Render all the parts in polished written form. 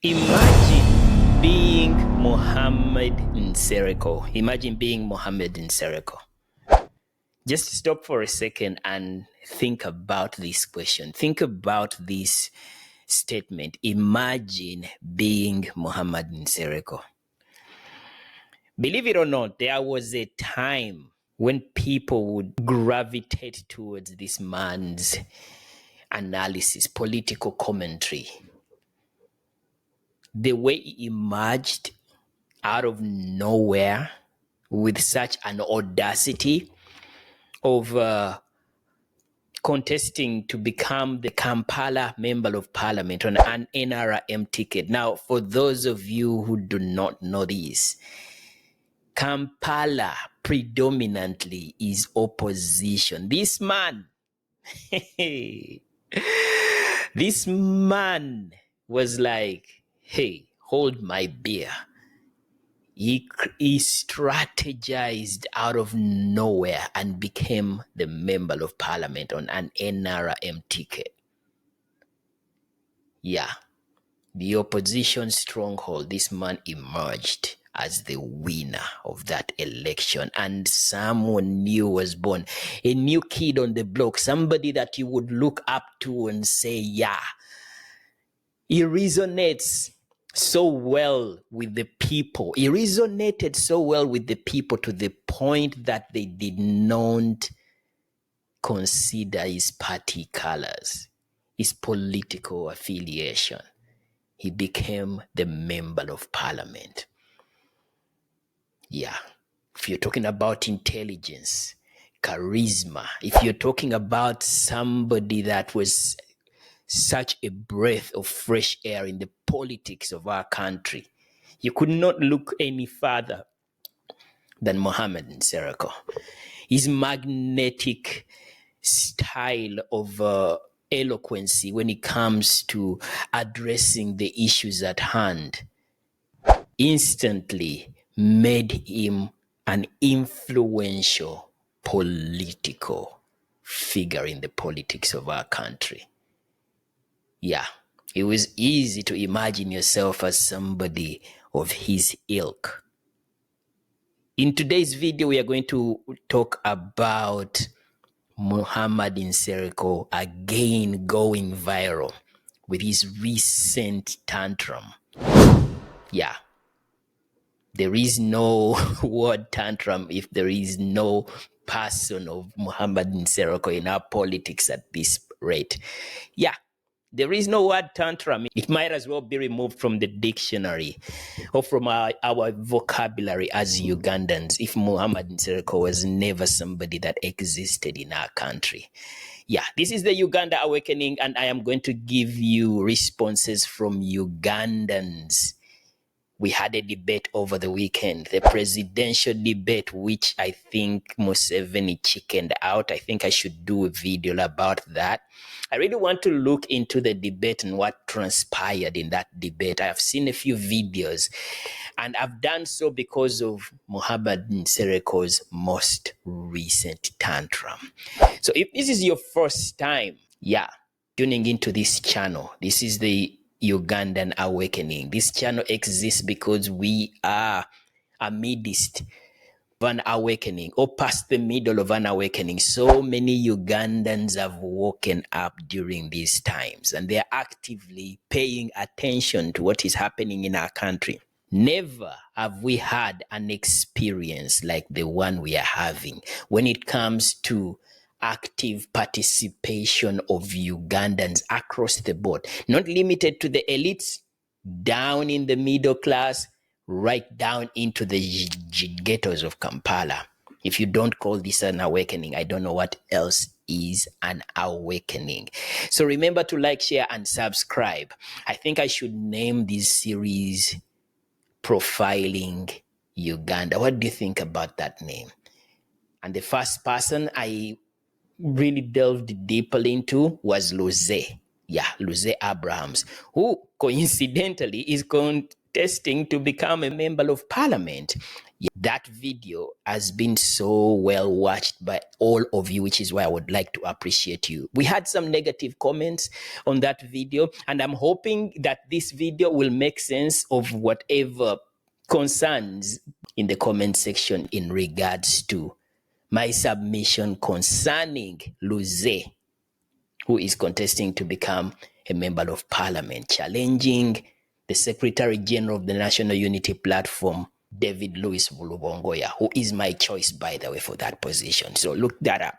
Imagine being Muhammad Nsereko. Imagine being Muhammad Nsereko. Just stop for a second and think about this question. Think about this statement. Imagine being Muhammad Nsereko. Believe it or not, there was a time when people would gravitate towards this man's analysis, political commentary. The way he emerged out of nowhere with such an audacity of contesting to become the Kampala Member of Parliament on an NRM ticket. Now, for those of you who do not know this, Kampala predominantly is opposition. This man, this man was like, hey, hold my beer. He strategized out of nowhere and became the Member of Parliament on an NRM ticket. Yeah, the opposition stronghold, this man emerged as the winner of that election, and someone new was born, a new kid on the block, somebody that you would look up to and say, yeah, he resonates so well with the people. He resonated so well with the people to the point that they did not consider his party colors, his political affiliation. He became the Member of Parliament. Yeah. If you're talking about intelligence, charisma, if you're talking about somebody that was such a breath of fresh air in the politics of our country, you could not look any further than Muhammad Nsereko. His magnetic style of eloquence when it comes to addressing the issues at hand instantly made him an influential political figure in the politics of our country. Yeah, it was easy to imagine yourself as somebody of his ilk. In today's video, we are going to talk about Muhammad Nsereko again going viral with his recent tantrum. Yeah, there is no word tantrum if there is no person of Muhammad Nsereko in our politics at this rate. Yeah, there is no word tantrum. It might as well be removed from the dictionary or from our vocabulary as Ugandans if Muhammad Nsereko was never somebody that existed in our country. Yeah, this is the Uganda Awakening, and I am going to give you responses from Ugandans. We had a debate over the weekend, the presidential debate, which I think Museveni chickened out. I think I should do a video about that. I really want to look into the debate and what transpired in that debate. I have seen a few videos, and I've done so because of Muhammad Nsereko's most recent tantrum. So if this is your first time, tuning into this channel, this is the Ugandan Awakening. This channel exists because we are amidst an awakening, or past the middle of an awakening. So many Ugandans have woken up during these times, and they are actively paying attention to what is happening in our country. Never have we had an experience like the one we are having when it comes to active participation of Ugandans across the board, not limited to the elites, down in the middle class, right down into the ghettos of Kampala. If you don't call this an awakening, I don't know what else is an awakening. So remember to like, share, and subscribe. I think I should name this series Profiling Uganda. What do you think about that name? And the first person I really delved deeply into was Luze. Yeah, Luze Abrahams, who coincidentally is contesting to become a member of parliament. That video has been so well watched by all of you, which is why I would like to appreciate you. We had some negative comments on that video, and I'm hoping that this video will make sense of whatever concerns in the comment section in regards to my submission concerning Luze, who is contesting to become a member of parliament, challenging the Secretary General of the National Unity Platform, David Louis Bulubongoya, who is my choice, by the way, for that position. So look that up.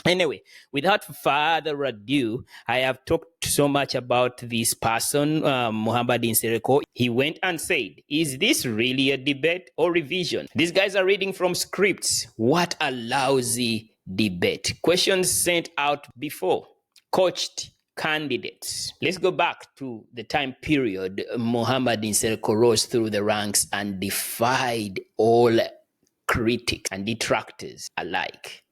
Anyway, without further ado, I have talked so much about this person, Muhammad Nsereko. He went and said, is this really a debate or revision? These guys are reading from scripts. What a lousy debate. Questions sent out before. Coached candidates. Let's go back to the time period Muhammad Nsereko rose through the ranks and defied all critics and detractors alike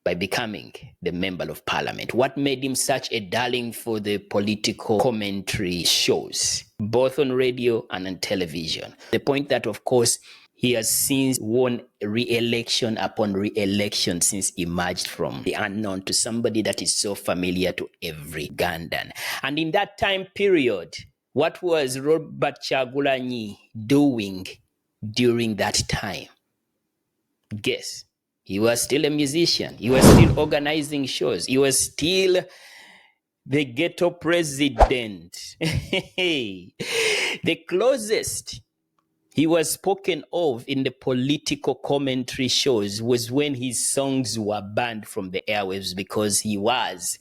by becoming the member of parliament. What made him such a darling for the political commentary shows, both on radio and on television? The point that, of course, he has since won re-election upon re-election since he emerged from the unknown to somebody that is so familiar to every Ugandan. And in that time period, what was Robert Kyagulanyi doing during that time? Guess. He was still a musician. He was still organizing shows. He was still the ghetto president. The closest he was spoken of in the political commentary shows was when his songs were banned from the airwaves because he was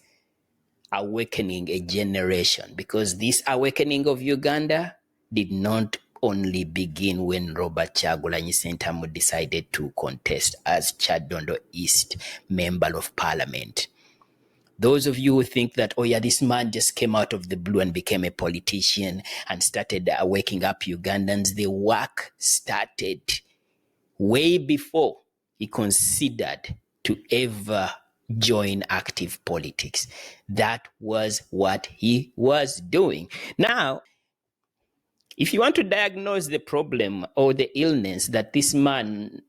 awakening a generation. Because this awakening of Uganda did not only begin when Robert Kyagulanyi Ssentamu decided to contest as Kyadondo East Member of Parliament. Those of you who think that, oh yeah, this man just came out of the blue and became a politician and started waking up Ugandans, the work started way before he considered to ever join active politics. That was what he was doing. Now, if you want to diagnose the problem or the illness that this man,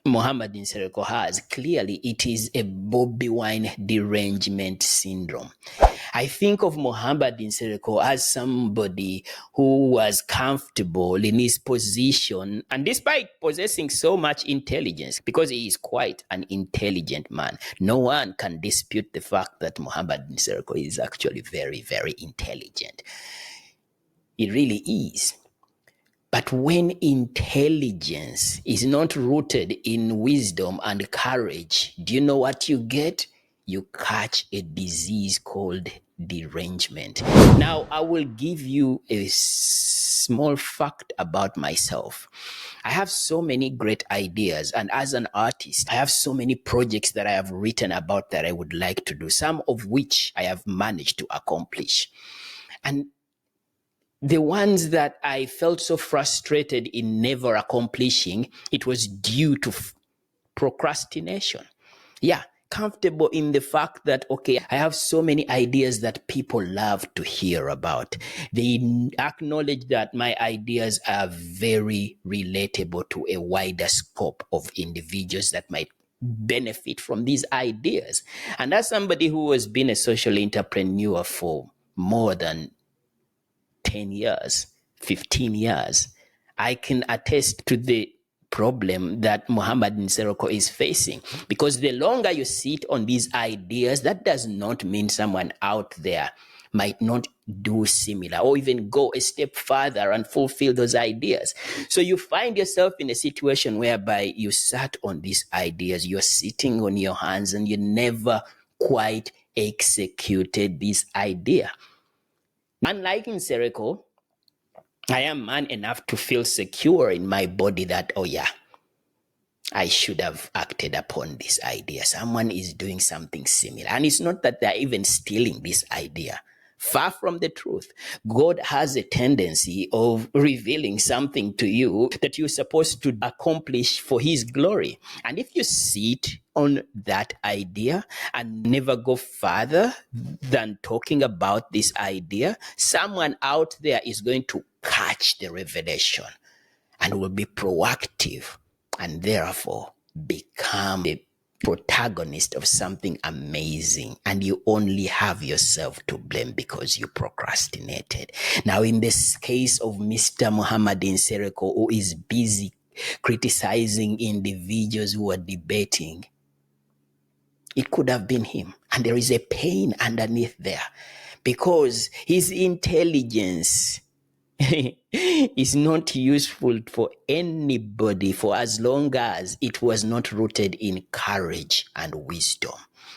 Muhammad Nsereko, has, clearly it is a Bobi Wine Derangement Syndrome. I think of Muhammad Nsereko as somebody who was comfortable in his position, and despite possessing so much intelligence, because he is quite an intelligent man, no one can dispute the fact that Muhammad Nsereko is actually very, very intelligent. It really is. But when intelligence is not rooted in wisdom and courage, do you know what you get? You catch a disease called derangement. Now, I will give you a small fact about myself. I have so many great ideas, and as an artist, I have so many projects that I have written about that I would like to do, some of which I have managed to accomplish. And the ones that I felt so frustrated in never accomplishing, it was due to procrastination. Yeah, comfortable in the fact that, okay, I have so many ideas that people love to hear about. They acknowledge that my ideas are very relatable to a wider scope of individuals that might benefit from these ideas. And as somebody who has been a social entrepreneur for more than 10 years, 15 years, I can attest to the problem that Muhammad Nsereko is facing. Because the longer you sit on these ideas, that does not mean someone out there might not do similar or even go a step further and fulfill those ideas. So you find yourself in a situation whereby you sat on these ideas, you're sitting on your hands and you never quite executed this idea. Unlike Nsereko, I am man enough to feel secure in my body that, oh yeah, I should have acted upon this idea. Someone is doing something similar. And it's not that they're even stealing this idea. Far from the truth. God has a tendency of revealing something to you that you're supposed to accomplish for his glory. And if you sit on that idea and never go further than talking about this idea, someone out there is going to catch the revelation and will be proactive and therefore become the protagonist of something amazing, and you only have yourself to blame because you procrastinated. Now, in this case of Mr. Muhammad Nsereko, who is busy criticizing individuals who are debating, it could have been him. And there is a pain underneath there because his intelligence is not useful for anybody for as long as it was not rooted in courage and wisdom.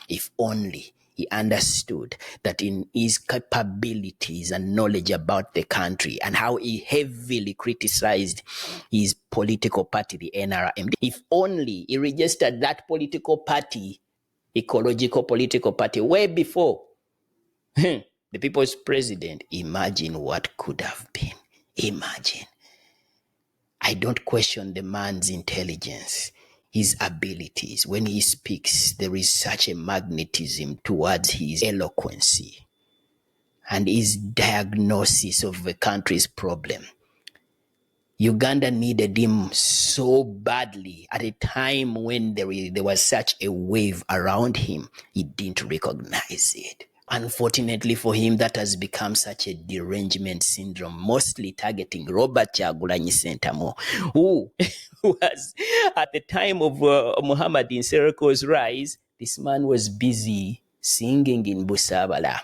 If only he understood that in his capabilities and knowledge about the country and how he heavily criticized his political party, the NRM, if only he registered that political party, ecological political party, way before the people's president, imagine what could have been. Imagine. I don't question the man's intelligence, his abilities. When he speaks, there is such a magnetism towards his eloquence and his diagnosis of the country's problem. Uganda needed him so badly at a time when there was such a wave around him. He didn't recognize it. Unfortunately for him, that has become such a derangement syndrome, mostly targeting Robert Kyagulanyi Ssentamu, who was at the time of Muhammad Nsereko's rise, this man was busy singing in Busabala.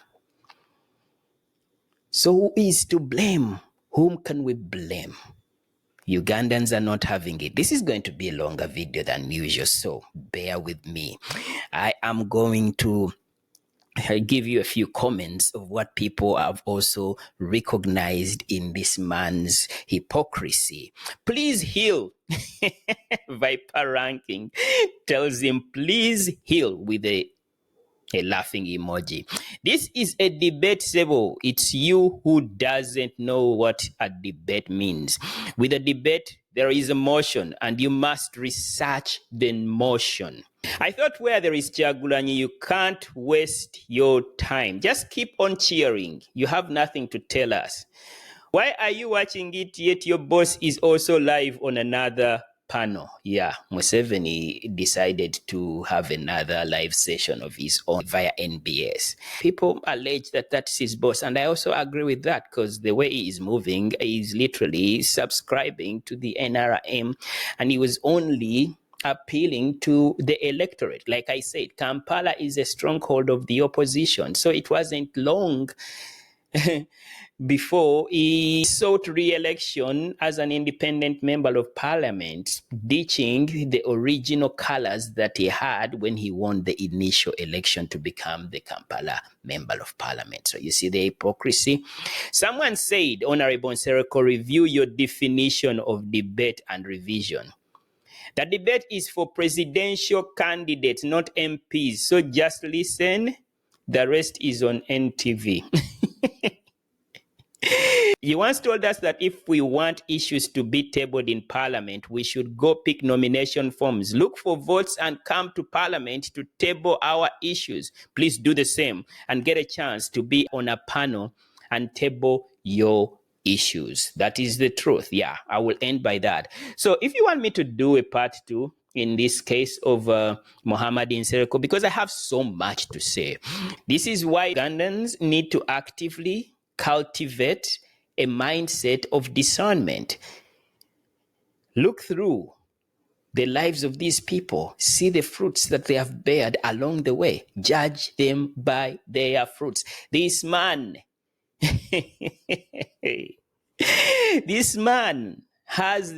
So who is to blame? Whom can we blame? Ugandans are not having it. This is going to be a longer video than usual, so bear with me. I am going to give you a few comments of what people have also recognized in this man's hypocrisy. Please heal. Viper ranking tells him, please heal, with a laughing emoji. This is a debate, Sebo. It's you who doesn't know what a debate means. With a debate, there is a motion, and you must research the motion. I thought where there is Kyagulanyi, you can't waste your time. Just keep on cheering. You have nothing to tell us. Why are you watching it yet your boss is also live on another panel? Yeah, Museveni decided to have another live session of his own via NBS. People allege that that's his boss, and I also agree with that because the way he is moving is literally subscribing to the NRM, and he was only appealing to the electorate. Like I said, Kampala is a stronghold of the opposition, so it wasn't long before he sought re-election as an independent member of parliament, ditching the original colors that he had when he won the initial election to become the Kampala member of parliament. So you see the hypocrisy. Someone said, Honorable Nsereko, review your definition of debate and revision. The debate is for presidential candidates, not MPs. So just listen. The rest is on NTV. He once told us that if we want issues to be tabled in parliament, we should go pick nomination forms, look for votes, and come to parliament to table our issues. Please do the same and get a chance to be on a panel and table your issues. That is the truth. Yeah, I will end by that. So if you want me to do a part 2 in this case of Muhammad Nsereko, because I have so much to say, this is why Ugandans need to actively cultivate a mindset of discernment. Look through the lives of these people, see the fruits that they have bared along the way, judge them by their fruits. This man, this man has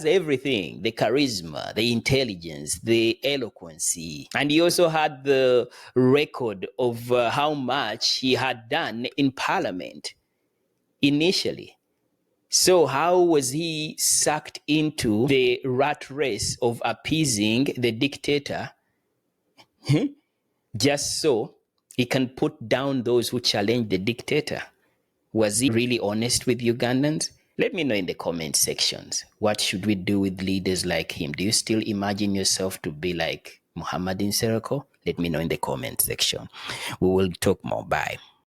everything: the charisma, the intelligence, the eloquence, and he also had the record of how much he had done in parliament initially. So how was he sucked into the rat race of appeasing the dictator just so he can put down those who challenge the dictator? Was he really honest with Ugandans? Let me know in the comment sections. What should we do with leaders like him? Do you still imagine yourself to be like Muhammad Nsereko? Let me know in the comment section. We will talk more. Bye.